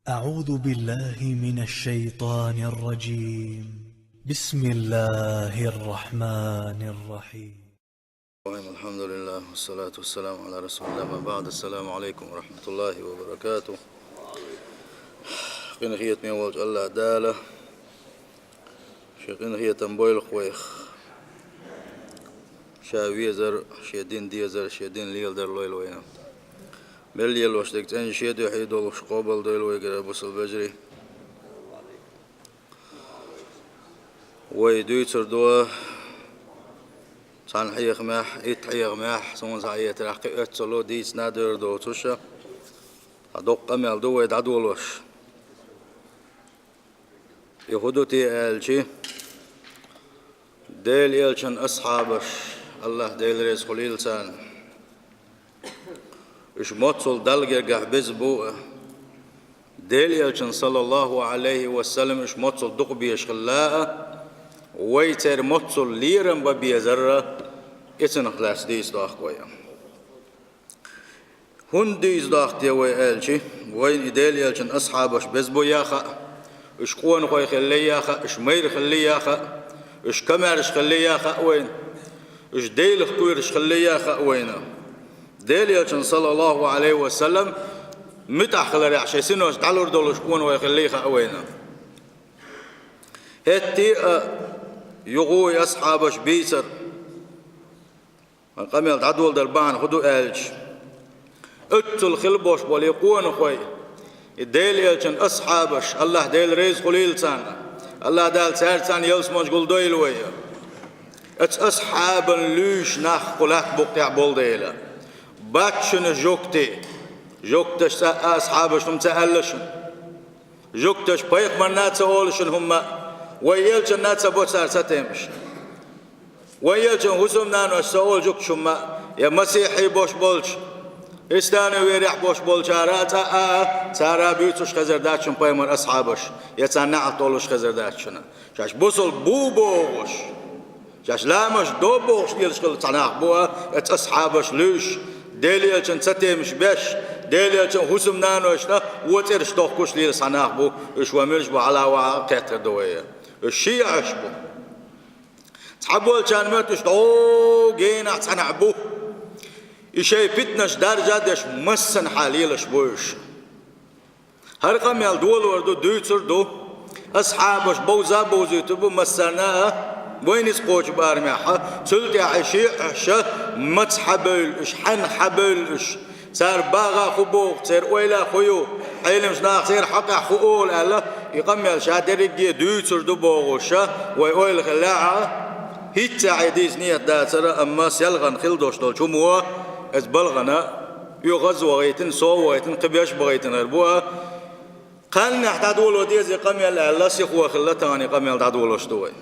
أعوذ بالله من الشيطان الرجيم. بسم الله الرحمن الرحيم. الحمد لله والصلاة والسلام على رسول الله. ما بعد، السلام عليكم ورحمة الله وبركاته. قنا هي تميوج الله دالة شقنا هي تنبويل خويخ شاوية زر شيدين دي زر شيدين ليل در لويل وينا مليل وشتك تاني شيد يحيد وش قابل دويل ويقرأ بصل بجري ويدوي تردوه صان حيخ ماح حيخ ماح سون زعية ترقي اتسلو ديس نادر دو توشا أدق أمل دو يدعدولوش يهودو تي ألشي ديل يلشن أصحابش الله ديل ريز خليل سان إش موتصل دلقر قحبز بوء ديل يلشن صلى الله عليه وسلم إش موتصل دقبيش خلاء ويتر موتصل ليرن ببيزر إتن خلاص ديس داخ قويا هن ديس داخ تيوي ألشي وين ديل يلشن أصحابش بزبو ياخا إش قوان خوي خلي ياخا إش مير خلي ياخا إش كمارش خلي ياخا وين إش ديل خكويرش خلي ياخا وين ديل يلشن صلى الله عليه وسلم متأخلر عشي سنوش تعالور دولش قوان خوي خلي ياخا وين هتي يغوي أصحابش بيسر قميل تعدول دربان خدو ألج اتل خلبوش وليقون خوي ديل يلشن أصحابش الله ديل ريز خليل سان الله دال سار سان يلسموش قل دويل ويا اتس أصحابا لوش ناخ قلات بقتع بول ديلا باتشن جوكتش أصحابش هم تألشن جوكتش بيق من ناتس أولشن هم ويلشن ناتس بوتسار ستيمش ويلشن هسوم نانو السؤول جوك شما يا مسيحي بوش بولش استانو ويريح بوش بولش تارا بيوتوش خزر داتشن بايمر أصحابش يتسانع طولش خزر داتشن شاش بوصل بو بوغش شاش لامش دو بوغش يلش خل تناق بوها ات أصحابش لوش ديل يلشن ستيمش بيش ديل يلشن هسوم نانو اشنا وترش توخكوش ليل صناق بو اش ومرش بو علاوة قيتر دوية الشيعش بو تحبول كان ماتش أو جينا تنعبو إشي فتنش درجة دش مسن حاليلش بوش هرقم يالدول وردو دوتر دو أصحابش بوزا بوزيتو مسنا وين يسقوش بارميحة سلطة عشيعشة متحبلش حن حبلش صار باغا خبوق صار ويلا خيو حيلمش ناخير حقا خؤول الله يقم يالشادرقية دوتر دو بوغوشة ويقول خلاعة هيت عيديز نية داترة أما سيلغن خلدوش دول شموه از بلغنا يغز وغيتن سو وغيتن قبيش بغيتن غربوها قال نحتادولو ديزي قميل الله سيخوة خلتاني قميل تعدولوش دوي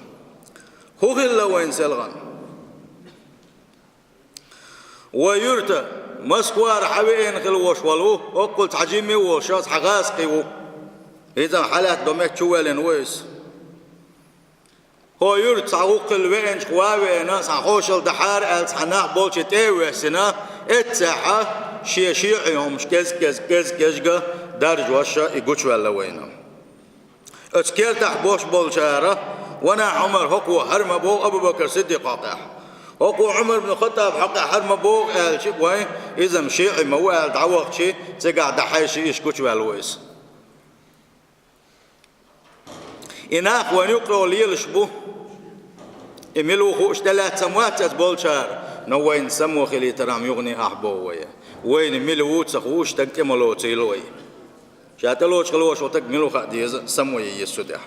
هو خلا وين سيلغن ويرتا مسكوار حوين خلوش ولو وقلت حجيمي وشاس حغاس قيو إذا حالات دوميك شوالين ويس هو يرد سعوق الوين شواوي ناس عخوشل دحار ألس حناق بولش تيوي سنة اتساحة شيعيهم كز درج وشا يقوش ولا وينا اتكير تحبوش بولشارة وانا عمر هقو حرم بو أبو بكر صديق قاطع هقو عمر بن الخطاب حق حرم بو قال شي وين إذا مشيعي موال دعوق شي تقع دحايشي يشكوش ولا ويس إناق وين يقرأوا ليلش بو إميلو خوش 3 سموات بولشار نوين سمو خلي ترام يغني أحبو وين ميلو تخوش تكملو تيلوي شاتلوش خلوش وتكملو خديز سمو يسودها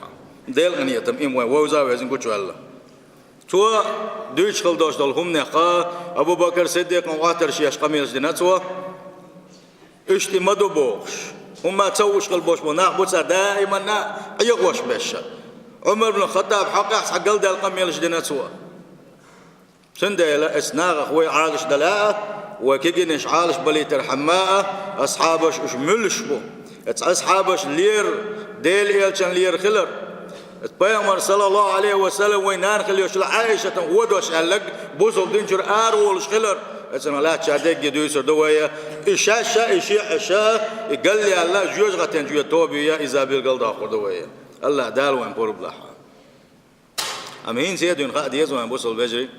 ديل غنية تم إموي ووزا ويزن كوتشو الله تو دوش خلدوش دولهم نقا أبو بكر صديق وعاتر شيش قميص ديناتوا اشتي مدو بوش هما تسوش قلبوش بناخ دائما نا يغوش بشا عمر بن الخطاب حقق حق قلد القميل جدنا سوا سنديلا اسناغ خوي عالش دلاء وكيجنش عالش بليتر حماء اصحابش اش ملش بو اصحابش لير ديل يلشن لير خلر البيغمبر صلى الله عليه وسلم وينان خليوش عائشة ودوش قالك بوزل دينجر ارولش خلر أتنا لا شادك جدوسر دوية إشاشة إشياء قال لي الله جوج غتين جوج توبية إذا بالقل داخل دوية الله دال وين بور بلاحة أمين سيدون قاعد يزوان بوصل بجري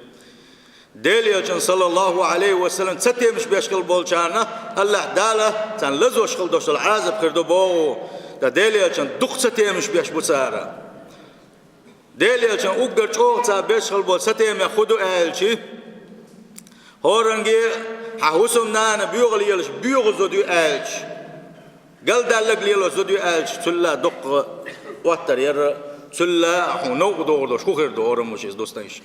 دليل صلى الله عليه وسلم ستي مش بيشكل بولشانا الله داله تان لزو شكل دوش العازب خردو بو دا دليل دق ستي مش بيش بوسارة دليل اوغر چوغ تا بيشكل بول ستي ما خدو آلشي هورنجي حوسم نانا بيوغل يلش بيوغ زودو آلش قال دالك ليلو زودو آلش تلا دق واتر ير تلا حنوغ دور دوش خو خردو هورم مش دوستانش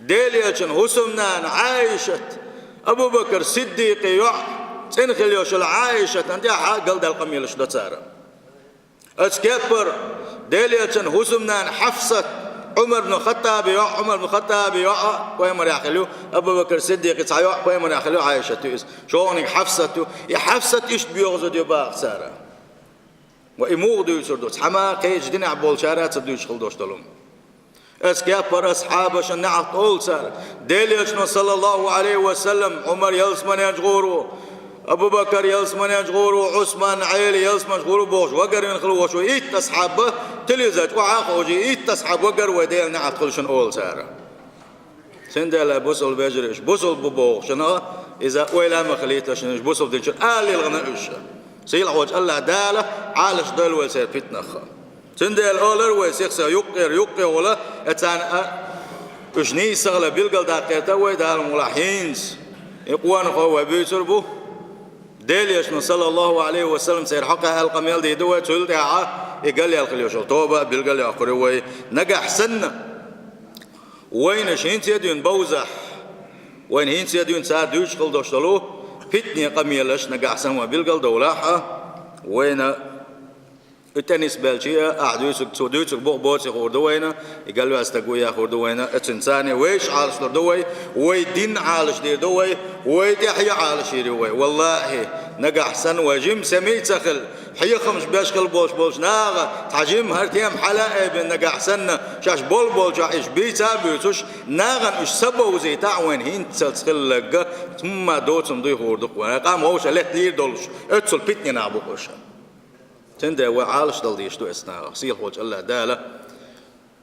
دليل حسمنا عائشة أبو بكر صديق يع تنخل يوشل عائشة أنت قال ده القميل شو تصار أتكبر دليل حسمنا حفصة عمر بن الخطاب يع عمر بن الخطاب يع ويمر يخلو أبو بكر صديق يع ويمر يخلو عائشة شو عنك حفصة يا حفصة إيش بيغزد يباع سارة وإمور يسر دوس حما قيج دين عبول شارات بدوش خل دوش تلوم أسكابر أصحاب شنعت أول سار دليل صلى الله عليه وسلم عمر يلسمن يجغورو أبو بكر يلسمن يجغورو عثمان عيلي يلسمن يجغورو بوش وقر ينخلو وشو إيت أصحابه تلزج وعاقو جي إيت أصحاب وقر وديل نعت خلشن أول سار سندل بوصل بيجريش بوصل ببوش شنو إذا ويلا ما خليتش بوصل ديش آل الغنائش سيل عوج الله داله عالش دل ويسير فتنخ تندل أولر ويسيخ يقر ولا أتان أجني سغلة بالقل دقيقة ويدار ملاحينز يقوان خو بيسربو دليل صلى الله عليه وسلم سير حقها القميل دي دوي تقول دعاء يقال لي الخليوش توبة بالقل يأخر وي نجح سنة وين شين تيدون بوزح وين هين تيدون ساعد دوش خل دوشتلو فتني قميلش نجح سنة بالقل دولاحة وين التنس بلشيا أعدوسك سودوسك بوسي خوردوينا يقالوا استقويا خوردوينا اتنساني ويش عالش دوي ويدين عالش دي دوي ويتحيا عالش دوي والله نجح سن وجيم سميت سخل حي خمس بيشكل بوش ناغا تحجيم هرتيم حلاقه بين نجح سن شاش بول شاش بيتا بيتوش ناغا اش سبو زي تعوين هين تسخل لقا ثم دوتم دي خوردوك وانا قام هوش لت لير دولش اتسل بيتني نعبوش تندى وعالش دلديش تو اسنا سيل خوج الله داله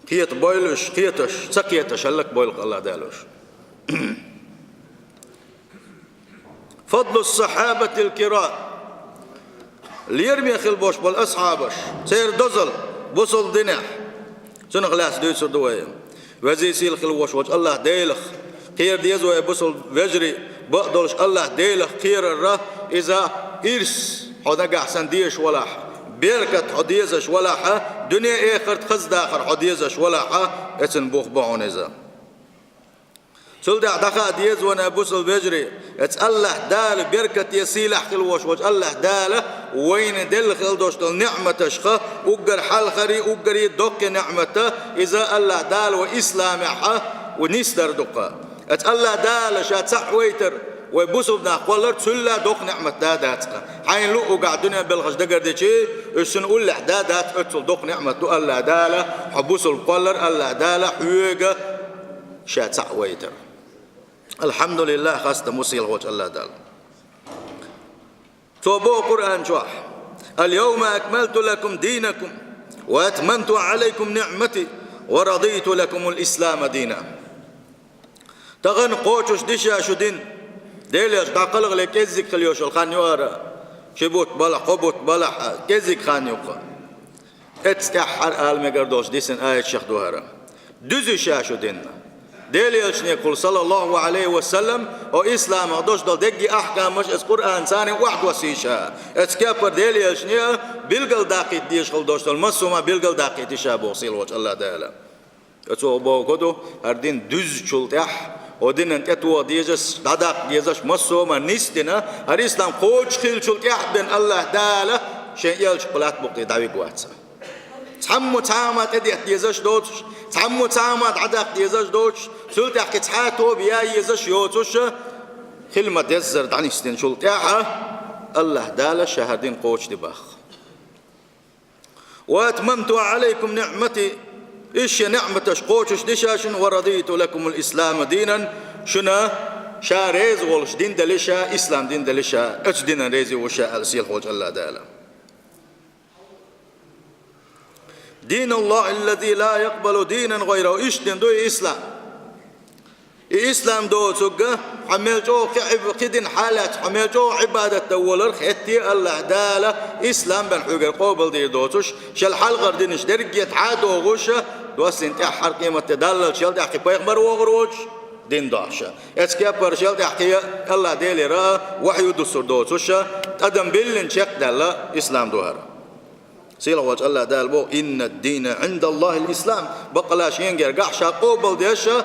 كيت بويلش كيتش سكيتش هلك بويلق الله دالوش فضل الصحابة الكرام ليرمي خل بوش بالاصحابش سير دزل بوصل دنيا شنو خلاص دويسر دوية وزي سيل خل بوش وج الله ديلخ خير ديزو بوصل وجري بقدرش الله ديلخ خير الره إذا إرس حدا أحسن ديش ولا بيركت حديزش ولا حا دنيا آخر تخز داخر حديزش ولا حا اتن بوخ بعونيزا سلدع دخا ديز وانا بوصل بجري ات الله دال بيركت يسيل احكي الوش وش الله دال وين دل خل دوشتل نعمة شخا وقر حال خري وقر يدق نعمته إذا الله دال وإسلام حا ونيستر دقا ات الله دال شات سحويتر ويبوسوا بنا قولر تسلا دوق نعمة دادات حين لو قاعدين بالغش دقر دي شيء ايش نقول لحدادات اتل دوق نعمة دو الله داله حبوسوا القولر الله داله حيوجة شات سعويتر الحمد لله خاصة موسيل وجه الله داله توبوا قرآن شوح اليوم أكملت لكم دينكم وأتممت عليكم نعمتي ورضيت لكم الإسلام دينا تغن قوتش دشا شدين ديليش داقلق لك كزيك خليوش الخانيوارا شبوت بلح قبوت بلح كزيك خانيوقا اتستحر آل مقردوش ديسن آية شيخ دوهرا دوزي شاشو ديننا ديليش نيقول صلى الله عليه وسلم وإسلام عدوش دل دقي أحكام مش اس قرآن ثاني واحد وسيشا اتكابر ديليش نيا بلقل داقيت ديش خلدوش دل مسوما بلقل داقيت شابو صيل وجه الله دالا اتو بو كدو هردين دوز شلتح ودين أنت تو ديجس دادق ديجس مسوما نيستنا الإسلام قوش خيل شلت يحبن الله داله شيء يلش بلات بقي داوي قواتسا تحمو تعامات ادي ديجس دوتش تحمو تعامات عدق ديجس دوتش شلت يحكي تحاتو بيا يجس يوتش خلمة ديزر دعنيستين شلت يحا الله داله شهدين قوش دباخ واتممت عليكم نعمتي إيش نعمة قوتش دشاشن ورضيت لكم الإسلام دينا شنا شا ريز غولش دين دلشا إسلام دين دلشا أج دين ريزي وشا السيل خوج الله دالا دين الله الذي لا يقبل دينا غيره إيش دين دو إسلام إسلام دو تجا حمل جو كدين حالات حمل جو عبادة دولر ختي الله دالا إسلام بن حجر قابل دي دوتش شل حلقة دينش درجة عاد وغشة دوس انت حرقي ما تدلل شل ده حكي بيخبر وغروج دين داشة اتكبر شل ده حكي الله ديلي را وحي دستور دوتش أدم بيلن شق دالا إسلام دوهر سيلا وجه الله دال بو إن الدين عند الله الإسلام بقلاش ينجر قحشة قابل ديشة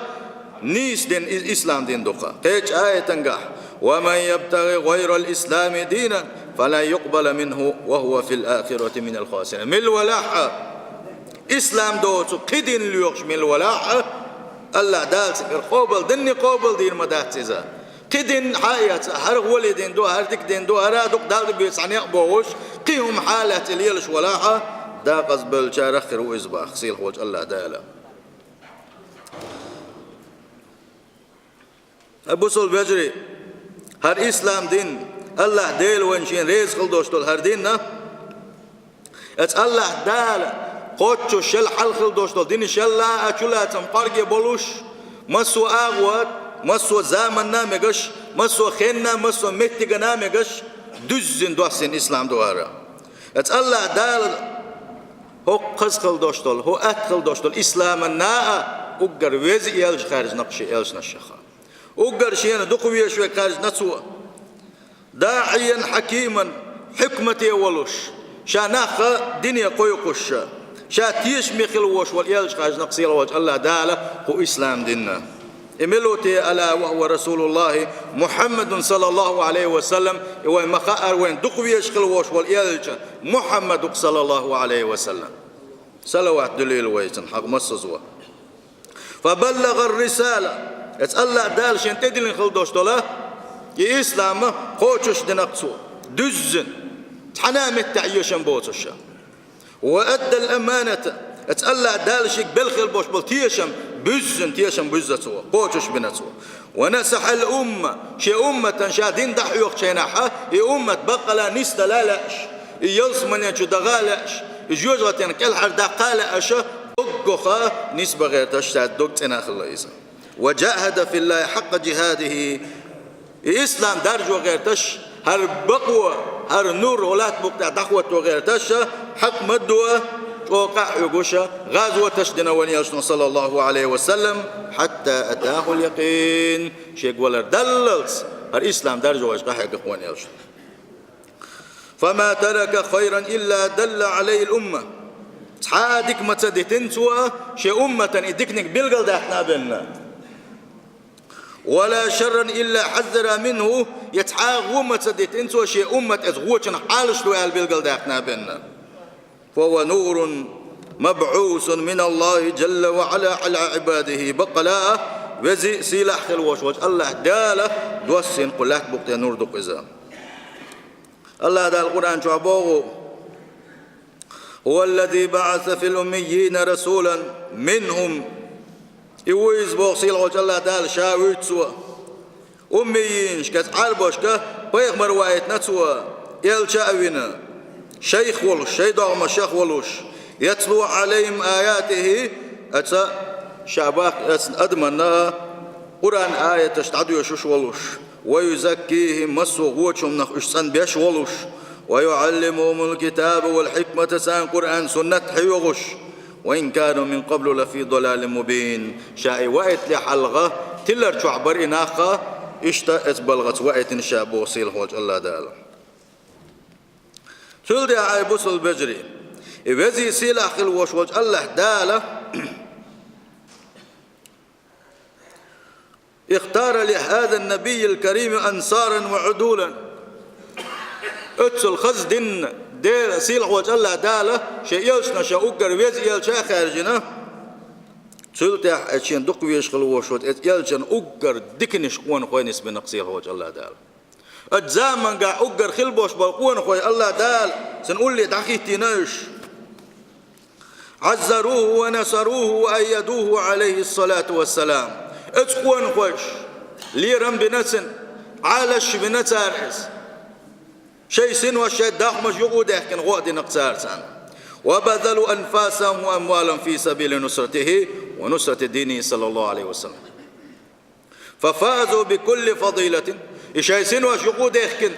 نيس دين إسلام دين دوخا تيج آية تنقح ومن يبتغي غير الإسلام دينا فلا يقبل منه وهو في الآخرة من الخاسرين من الولاحة إسلام دوتو قدين ليوخش من الولاحة الله دال سكر قابل ديني قابل دين مدات سيزا قدين حياة هر ولدين دو هر ديك دين دو هرادوك دال بيسعني يقبوش قيهم حالة اليلش ولاحة دا قزبل شارخر وإزباخ سيل خوج الله دالا أبو سول بجري هر إسلام دين الله ديل وينشين ريز خلدوشتول هر ديننا ات الله دال قوتشو شل حل خلدوشتول دين شلا أشولا تنقرقي بولوش مسو آغوات مسو زامن نامگش مسو خينا مسو مهتغ نامگش düzün دوحسين إسلام دوارا ات الله دال هو قز خلدوشتول هو أت خلدوشتول إسلام الناء أقر ويزي يلج خارج نقشي يلج نشخا أقر شيئا دقوية شوي خارج نتسوى داعيا حكيما حكمتي ولوش شا ناخا دنيا قويقوش شا تيش ميخلوش واليالج خارج نقصي لوجه الله دالا هو إسلام ديننا إملوتي ألا وهو رسول الله محمد صلى الله عليه وسلم وين مخاءر وين دقوية شخلوش واليالج محمد صلى الله عليه وسلم صلوات دليل ويتن حق مصزوة فبلغ الرسالة الله دال شن تدلين خلدوش دولا يا إسلام خوشش دنقصو دزن تحنام التعيشن بوتشا وأدى الأمانة الله دال شيك بالخل بوش بل تيشم بزن تيشم بزتو خوشش بنتو ونسح الأمة شي أمة شادين دحيوخ شيناحا يا أمة بقلا نست لا لاش يلص من ينشو دغالاش يجوزغتين كل حر دقالاش دقخا نسبة غير تشتاد دق تناخ الله إذا وجاهد في الله حق جهاده إسلام درج وغير تش هر بقوة هر نور ولات بقطع دخوة وغير تش حق مدوة وقع يقوشة غازوة تشدنا ونيالشنا صلى الله عليه وسلم حتى أتاه اليقين شيك ولر دللت هر إسلام درج وغير حق ونيالشنا فما ترك خيرا إلا دل عليه الأمة تحادك ما تدتن سوا شي أمة إدكنك بلغل داحنا بنا ولا شرا إلا حذر منه يتحاغ وما تدتن سوا شي أمة أزغوشن حالش لو البلغل داحنا بنا فهو نور مبعوث من الله جل وعلا على عباده بقلا وزي سلاح خلوش وجه الله داله دوسن قلات بقت نور دق إذا الله دال القرآن شعبوه هو الذي بعث في الأميين رسولا منهم يويز بوصيل وجه الله دال شاويت سوا أميين شكت عربوش كه بيغمر وايت نتسوا يل شاوينا شيخ ولوش شيدغم شيخ ولوش يتلو عليهم آياته أتى شعباك أدمنا قرآن آية تشتعدو يشوش ولوش ويزكيهم مسو غوشهم نخشسن بيش ولوش ويعلمهم الكتاب والحكمة سان قرآن سنة حيوغش وإن كانوا من قبل لفي ضلال مبين شاي وقت لحلغة تلر شعبر إناخة اشتأت بلغت وقت شابو صيل هوج الله دال تلدي عايبوس البجري إذا سيل أخل وش وج الله دال اختار لهذا النبي الكريم أنصارا وعدولا اتسل خزدن دير سيل وج الله دال شيء يلشنا شاوكر ويز يلشا خارجنا تلتي أشين دق ويشغل وشوت يلشن أوكر دكنش قوان خوينس بنقصيل وج الله دال الزامن قاع أوكر خلبوش بالقوان خوي الله دال سنقول لي دقيقتي ناش عزروه ونصروه وأيدوه عليه الصلاة والسلام اتقوان خوش ليرم بنسن عالش بنتارس شيء سن وشيء داخمش يقود يحكن غودي نقتارسان وبذلوا أنفاسهم وأموالهم في سبيل نصرته ونصرة دينه صلى الله عليه وسلم ففازوا بكل فضيلة شيء سن وش يقود يحكن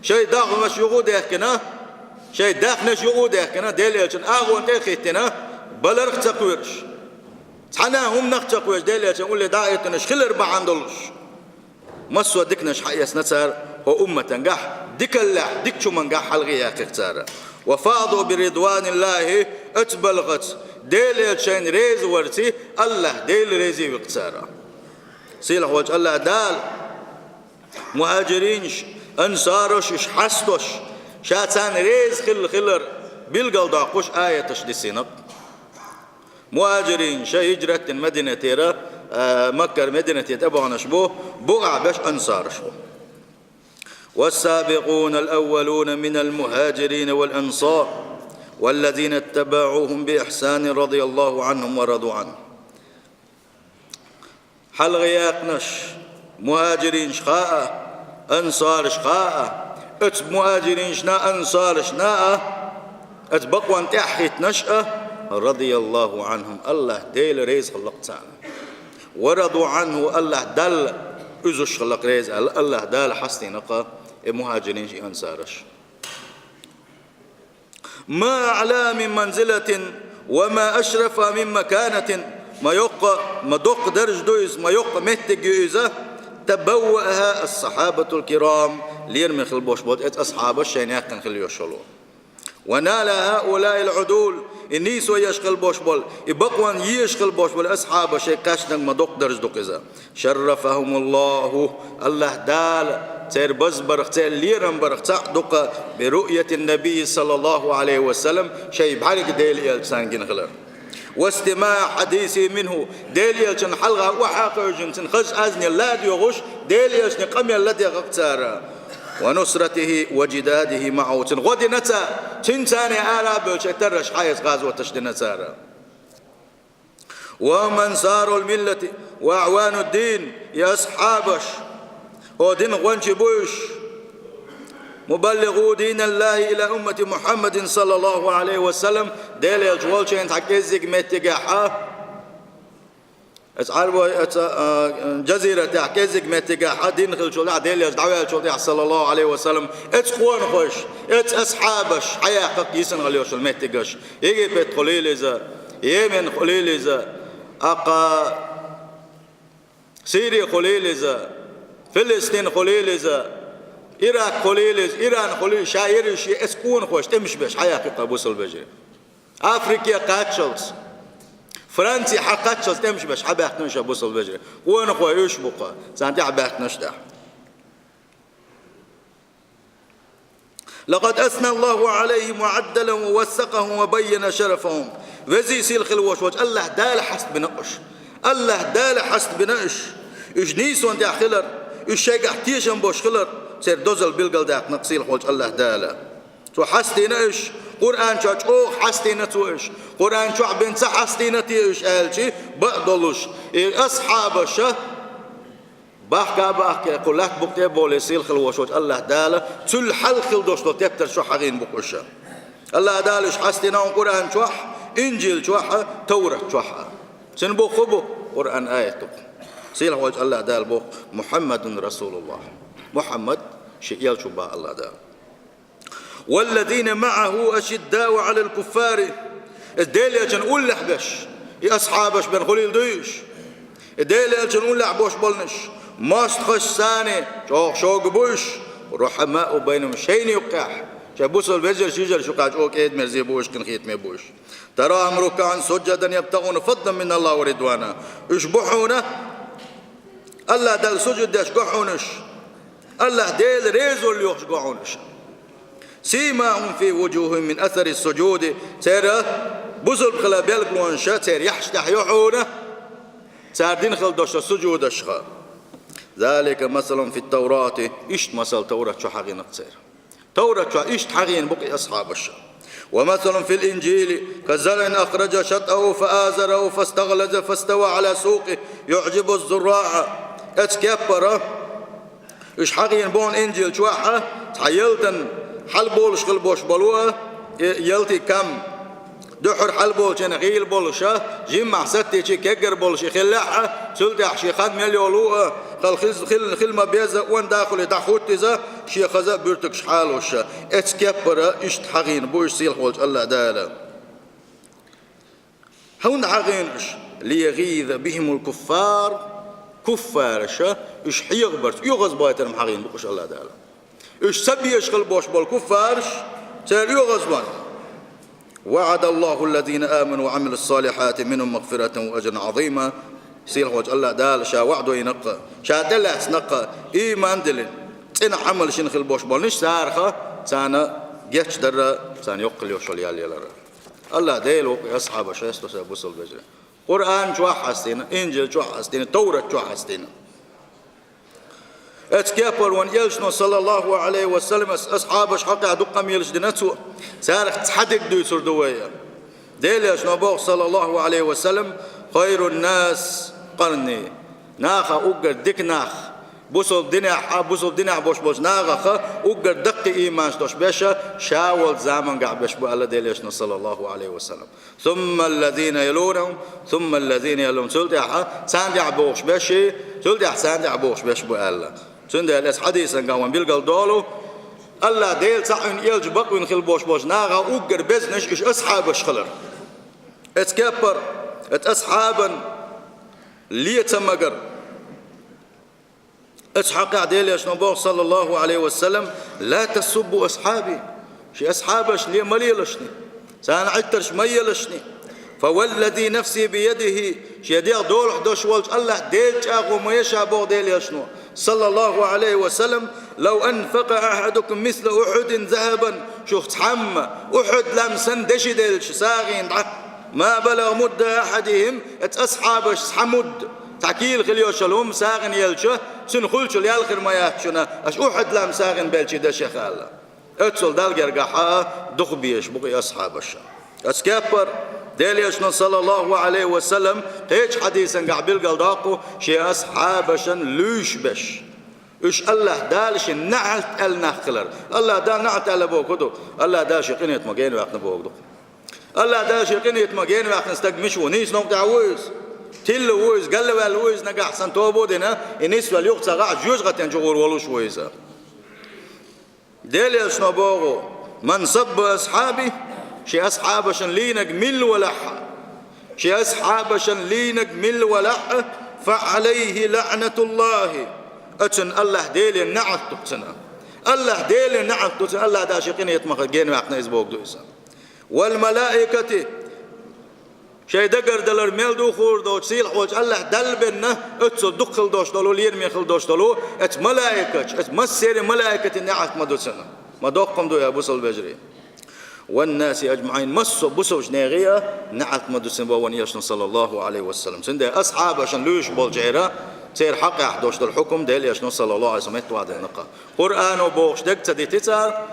شيء داخمش يقود يحكن شيء داخنش يقود يحكن ديل يلشن أغوان تيخيتنا بلرق تقويرش حنا هم نقتقويرش ديل يلشن قول لي داعيتنش خلر بعندلش مسوا ديكنش حيس نتار هو أمة قح ديك الله ديك شو من قح حلقيا كتارا وفاضوا برضوان الله اتبلغت ديل يلشين ريز ورتي الله ديل ريزي وقتارا سيلا وجه الله دال مهاجرينش انصارش حستوش شاتان ريز خلر بيلقل داقوش آية تشديسينك مهاجرين شي هجرة مدينة تيرا مكة مدينة يتبعون شبوه بقع باش أنصار شبوه والسابقون الأولون من المهاجرين والأنصار والذين اتبعوهم بإحسان رضي الله عنهم ورضوا عنه حل غياقنش مهاجرين شخاء أنصار شخاء مهاجرين شنا أنصار شنا أتبقوا تحت نشأة رضي الله عنهم الله ديل ريز خلق تعالى ورضوا عنه الله دل أزش خلق ريز الله دل حسني نقا مهاجرين شي أنصارش ما أعلى من منزلة وما أشرف من مكانة ما دق درج دويز ما يق مهتج يوزه تبوأها الصحابة الكرام ليرمي خلبوش بود أصحاب الشين يقن خليوشلو ونال هؤلاء العدول النيس ويشغل بوش بول يبقون يشغل بوش بول أصحاب الشيء كاشنا ما دق درج دقيزه شرفهم الله دال تير بزبرخ تير ليرم برخ دق برؤية النبي صلى الله عليه وسلم شيء بحالك ديل يلسان جنغلر واستماع حديثي منه ديل يلسان حلقة وحاقه جنسن خز أزني لا ديوغش ديل يلسان قمي الذي غقتاره ونصرته وجداده معه غدي نتا تنتاني آلا بلشترش حيث غازوة تشدنا سارة ومن ساروا الملة وأعوان الدين يا أصحابش ودين غوانشي بوش مبلغوا دين الله إلى أمة محمد صلى الله عليه وسلم ديل يجوالشين تحكيزك متقاحا أتعرفوا جزيرة تحكيزك متقاحا دين خلشولي عديل يجدعوها الشولي صلى الله عليه وسلم اتخوان خوش أصحابش حياة قيسن غليوش المتقاش يجي بيت خليليزا يمن خليليزا أقا سيري خليليزا فلسطين خليليزا إيراك خليليز إيران خليل شاير شيء اسكون خوش تمش بش حياة قابوس البجري أفريقيا قاتشلز فرنسي حقاتشلز تمش بش حباحت نش أبوس البجري وين خوي إيش بقى سانتي حباحت نشتاح لقد أثنى الله عليهم وعدلهم ووثقهم وبين شرفهم وزي سيل خلوش وجه الله دال حست بنقش الله دال حست بنقش إيش نيسون دي خلر إيش شيء احتيجن بوش خلر سير دوزل بيلقل داق نقصيل خوش الله دالا تو حستينا إيش قرآن شاش أو حستينا تو إيش قرآن شو عبين حستينا تي إيش قالشي بقدلوش أصحابش بحكا قلت بقتي بولي سيل خلوش وجه الله دالا تل حل خل دوش تو تبتر شو حقين بقوشا الله دالش حستينا قرآن شو إنجيل شو توراة شو سنبو خبو قرآن آية سيل وجه الله دال بو محمد رسول الله محمد شيء شبه الله دال والذين معه أشداء على الكفار الديل يجن قول لحبش يا أصحابش بن خليل ديش الديل يجن قول لحبوش بلنش ماست خش ثاني شوق بوش رحماء بينهم شين يقاح شابوس البجر شجر شو قاعد أوكيد مرزي بوش كن خيت مبوش تراهم ركعا سجدا يبتغون فضلا من الله ورضوانا يشبحونه الله دل سجد يشقحونش الله ديل ريزو اللي يشقحونش سيماهم في وجوههم من أثر السجود ترى بزل خلا بيلقون شاتر يحشتح يحونه ساردين خل دوش السجود الشخا ذلك مثلا في التوراة إشت مثل توراة شو حقين نقصير توراة شو إشت حقين بقي أصحاب الشر ومثلا في الإنجيل كزرع أخرج شطأه فآزره فاستغلظ فاستوى على سوقه يعجب الزراع اتكبر إش حقين بون إنجيل شوحة تحيلتن حل بولش خل بوش بلوه يلتي كم دحر حل بولش نغيل بولشة جمع ستي شي كجر بولش خلعها سلتح شي خد مليولوه خل ما بيزا وان داخل دخوت إذا شي خزا بيرتك شحالوش اتكبر إش حقين بوش سيل خولش الله دالا هون حقين إش ليغيظ بهم الكفار كفارشة إش حيغبرت يغز بايترم حقين بقش الله دالا إش سبي يشغل بوش بالكفارش سير يغزبان وعد الله الذين آمنوا وعملوا الصالحات منهم مغفرة وأجر عظيما سير وج الله دال شا وعده ينقى شا دلع نقى إيمان دلن تنا عمل شنخل بوش بالنش سارخة سانا جيتش درة سان يقل يوشل يالي لرا الله ديلو أصحاب شاستو سابوسل بجري قرآن شو حستين إنجيل شو حستين توراة شو حستين اتكابر وان يلشنو صلى الله عليه وسلم أصحابش حقا دقم يلش دنتو سارخ تحدق دو سردوية ديلش نبوغ صلى الله عليه وسلم خير الناس قرني ناخا أقر ديك ناخ بوصل دنيا بوش ناخا أقر دق إيمان شدوش بيشا شاول زامن قاع بيش بو الله ديلش صلى الله عليه وسلم ثم الذين يلونهم ثم الذين يلون سلدع ساندع بوش بيشي سلدع ساندع بوش بيش بو الله سند الأس حديثا قوان بيلقال دولو الله ديل سعين يلج بقوين خل بوش ناغا أقر بزنش إش أصحابش خلر اتكبر أصحابا ليتمقر أصحاب عديل يشنبوه صلى الله عليه وسلم لا تسبوا أصحابي شي أصحابش لي مليلشني سان عترش ميلشني فوالذي نفسي بيده شي يدير دول حدوش والج الله ديل جاغو ما يشابه ديل يشنو صلى الله عليه وسلم لو أنفق أحدكم مثل أحد ذهبا شوف تحمى أحد لمسن دشي ديلش ساغين ما بلغ مد أحدهم أصحابش حمد تحكيل خليوش لهم ساغن يلشه سنخلش ليالخر ما يحشنا أش أحد لام ساغن بلشي دشي خالا أتصل دالجر قحا دخبيش بقي أصحابش أسكابر ديليشنا صلى الله عليه وسلم هيج حديثا قابل قلداقو شي أصحابشا لوش بش إش الله دالش نعت النخلر الله دال نعت على بوكدو الله دال شقينيت مجين وقت بوكدو الله دال شقينيت مجين وقت نستقمش ونيس نوم تعويز تل ويز قال له الويز نجا حسن توبو دينا الناس واليوم صغار جوج غتن جور ولوش ويزا ديليشنا بوغو من سب أصحابي شي أصحابشن لينك مل ولح شي أصحابشن لينك مل ولح فعليه لعنة الله أتن الله ديلي نعت تقتنا الله ديلي نعت تقتنا الله داشقين يتمخ جين وعقنا يزبوك دويسا والملائكة شي دقر دلر ميل دو خور دو تسيل حوج الله دل بنا اتسو دخل دوش دلو ليرمي خل دوش دلو ات ملائكة ات مسير ملائكة نعت مدوسنا ما دوقم دو يا بوصل بجري والناس أجمعين مسوا بسوج ناغية نعت مدوسن بوان يشن صلى الله عليه وسلم سند أصحاب عشان لوش بالجيرة سير حق أحدوش الحكم ديل يشن صلى الله عليه وسلم يتوعد النقا قرآن وبوش دك تدي تتار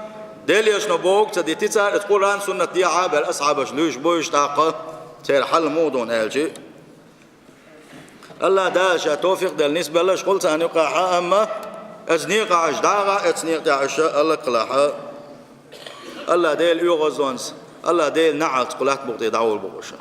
ديل يشن بوك تدي تتار القرآن سنة دي عابل أصحاب لوش بوش تاقة سير حل مودون ألجي الله داشا توفيق دل نسبة لش قلت أن يقع أما أزنيق عجداغا أتنيق دعشا الله قلاحا الله ديل يغزونس الله ديل نعت قلات بغطي دعول بغشا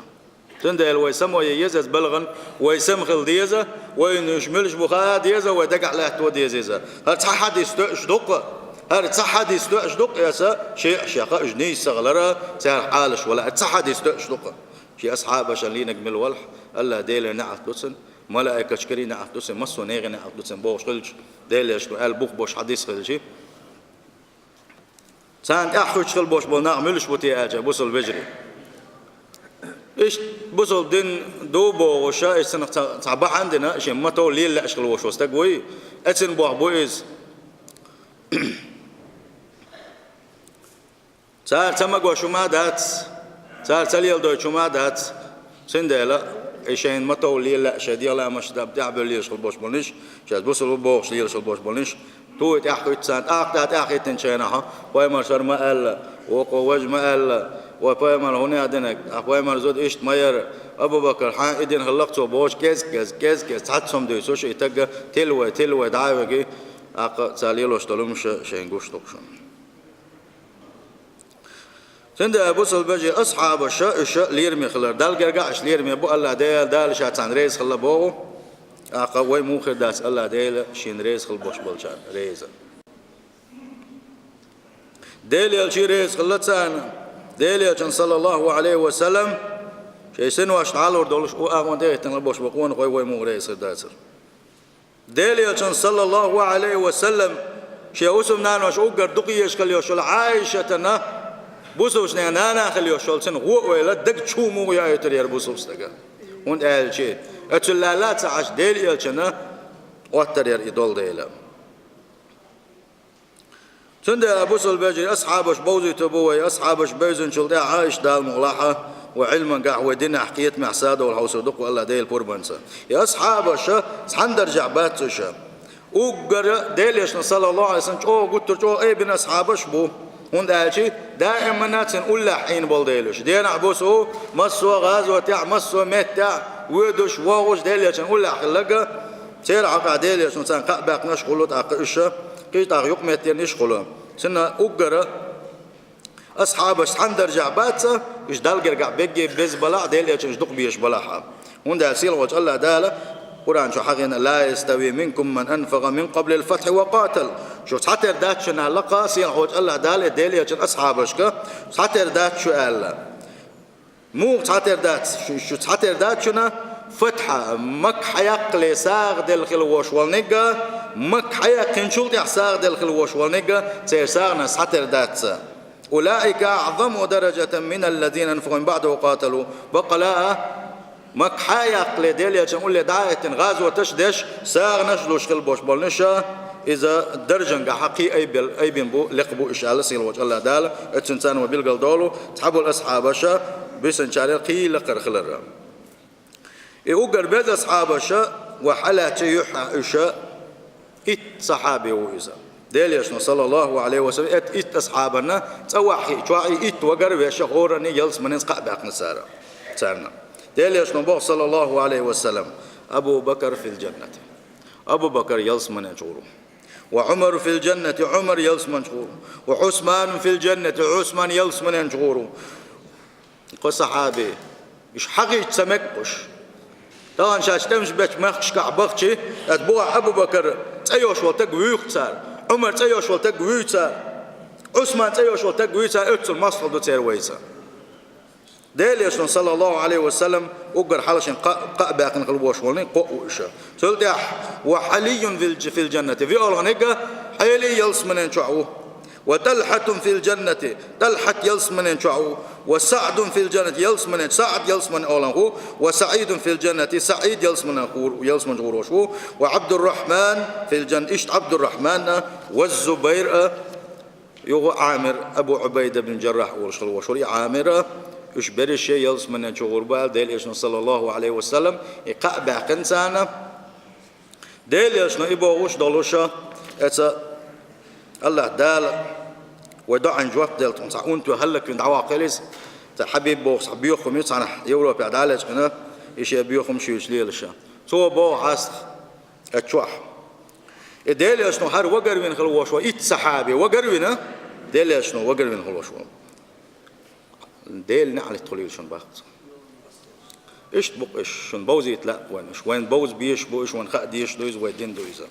تندل ويسم ويزز بلغن ويسم خل ديزة وينشملش بخا ديزة ويدقع له تو ديزة هل تصحد يستأشدق هل تصحد يستأشدق يا سا شيء شيخ جني صغلرة سهل حالش ولا تصحد يستأشدق شي أصحاب شلينك من الولح الله ديل نعت دوسن ملائكة شكري نعت دوسن مسو نيغي نعت دوسن بوش خلج ديل يشتو قال بوخ بوش حديث خلجي سان أحوش خل بوش بولنا عملش بوتي أجا بوصل بجري إيش بوصل دين دوبو وشا إيش سنة صعبة عندنا إيش ما تو ليل لا أشغل وشوس تقوي أتن بوح بويز صار تمك وشو ما دات صار تليل دو شو ما دات سندلا إيشين ما تو ليل لا شدي الله مش داب ليل أشغل بوش بولنش شاد بوصل بوش ليل أشغل بوش بولنش تويت أحكي تسان أقطع أحكي تنشينها ويا مرسر ما قال وقوج ما قال وبيمر هنا دينك بيمر زود إيش ماير أبو بكر حان إدين خلقته بوش كز حتسم دوي سوش يتجا تلوى دعوة كي أق ساليلوش تلومش شينغوش تقشون سند أبو سلبجي أصحاب الشاء ليرمي خلر دال جرجعش ليرمي أبو الله دال شاتان ريز خلا بو أق وي موخر داس الله دال شين ريز خل بوش بلشان ريز دال يلشي ريز خلتان دال يلشان صلى الله عليه وسلم شيء سنواش تعالوا دولش أغوان ده تنال بوش بقون وي مو ريز داسر دال يلشان صلى الله عليه وسلم شيء أسم نانوش أوجر دقيش كليوش العايشة بوسوس نانا خليه شولسن هو ولا دق شو مو يا يترير بوسوس دقا وند قال شيء اتلالات عش ديل يلشنا وترير يدول ديلا سند ابو سلبجي اصحابش بوزي تبوي اصحابش بيزن شل ده عايش دال مغلحه وعلما قاع ودنا حكيت مع ساده والحوسدق والله ديل بوربنسا يا اصحابش حندر جعباتش اوجر ديل يشن صلى الله عليه وسلم او قلت له اي بن اصحابش بو هند أشي دائما ناتن أول حين بالديلوش دينا عبوسو مسوا غازو تاع مسوا متاع ودش واوش ديليش أول حلقة سير عقا ديليش نسان قبق نشغلو تعقش قيت عيوق متين نشغلو سنة أجرا أصحابش حندر جعباتها إيش دال جرجع بيجي بز بلع ديليش إيش دق بيش بلعها هند أسيل وجه الله داله قرآن شو حقنا لا يستوي منكم من أنفق من قبل الفتح وقاتل شو حتى ردات شنا لقى سين حوج الله دال ديلي عشان أصحابش كا حتى ردات شو قال مو حتى ردات شو حتى ردات شنا فتحة مك حيق لساق دل خلوش والنجا مك حيق كنشول تحساق دل خلوش والنجا تيساقنا حتى ردات أولئك أعظم درجة من الذين أنفقوا من بعد وقاتلوا بقلاء مك حيق لديلي عشان أقول لدعاية غازوة تشدش ساق نشلوش خلبوش بالنشا إذا درجن حقي أي بينبو لقبو إشالة سيل وجه الله دال اتسنسان وبيلقل دولو تحبوا الأصحابشا بسنشاري قي لقر خلر يوقر بيد أصحابشا وحلاتي يحا إشا إت صحابي وإذا ديليشنا صلى الله عليه وسلم إت أصحابنا تواحي توعي إت وقر بيشا غورني يلس منين قابق نسارة سارنا ديليشنا بو صلى الله عليه وسلم أبو بكر في الجنة أبو بكر يلس منين جورو وعمر في الجنة عمر يلس من جورو وعثمان في الجنة عثمان يلس منين جورو صحابي إيش حقي تسمكش طبعا شاشتمش بيش مخش كعبختي أتبوع أبو بكر تأيوش والتق ويختار عمر تأيوش والتق ويختار عثمان تأيوش والتق ويختار أتصل مصر دو تير ويسا ديليش صلى الله عليه وسلم أقر حالشين قأباق نقلبوش ولنين قوة إشا سلتح وحلي في الجنة في أولغنقة حيلي يلس منين شعوه وطلحة في الجنة طلحة يلس منين شعوه وسعد في الجنة يلس منين سعد يلس من أولغو وسعيد في الجنة سعيد يلس من أخور يلس من غروشو وعبد الرحمن في الجنة إشت عبد الرحمن والزبير يغو عامر أبو عبيدة بن جراح وشوري عامر إيش بريش يلس من شغور بال ديل إيش صلى الله عليه وسلم يقابع كنسانا ديل إيش نيبوش دلوشة إذا الله دال ودع جواب ديل تنصح أنتوا هلك من دعوة قليس حبيب بوخ بيوخم يصنع يوروبي عدالة هنا إيش بيوخم شيء ليلشة سو بو عصر أتشوح ديل إيش هر وقر من خلوش وإيت صحابي وقر وينه ديل إيش وقر من خلوش ديل نعلي تقولي شون باخت إيش تبق إيش شون بوزي تلا وين بوز بيش بوش وين خد يش دويز وين دويزا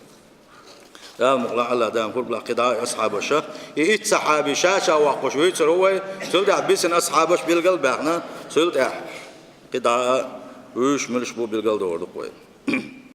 دام مقلع الله دام كل بلا قضاء أصحابش يأتي صحابي شاشة وقش ويتر هو سلت عبيسن أصحابش بالقلب إحنا سلت قضاء ويش ملش بو بالقلب دور دقوي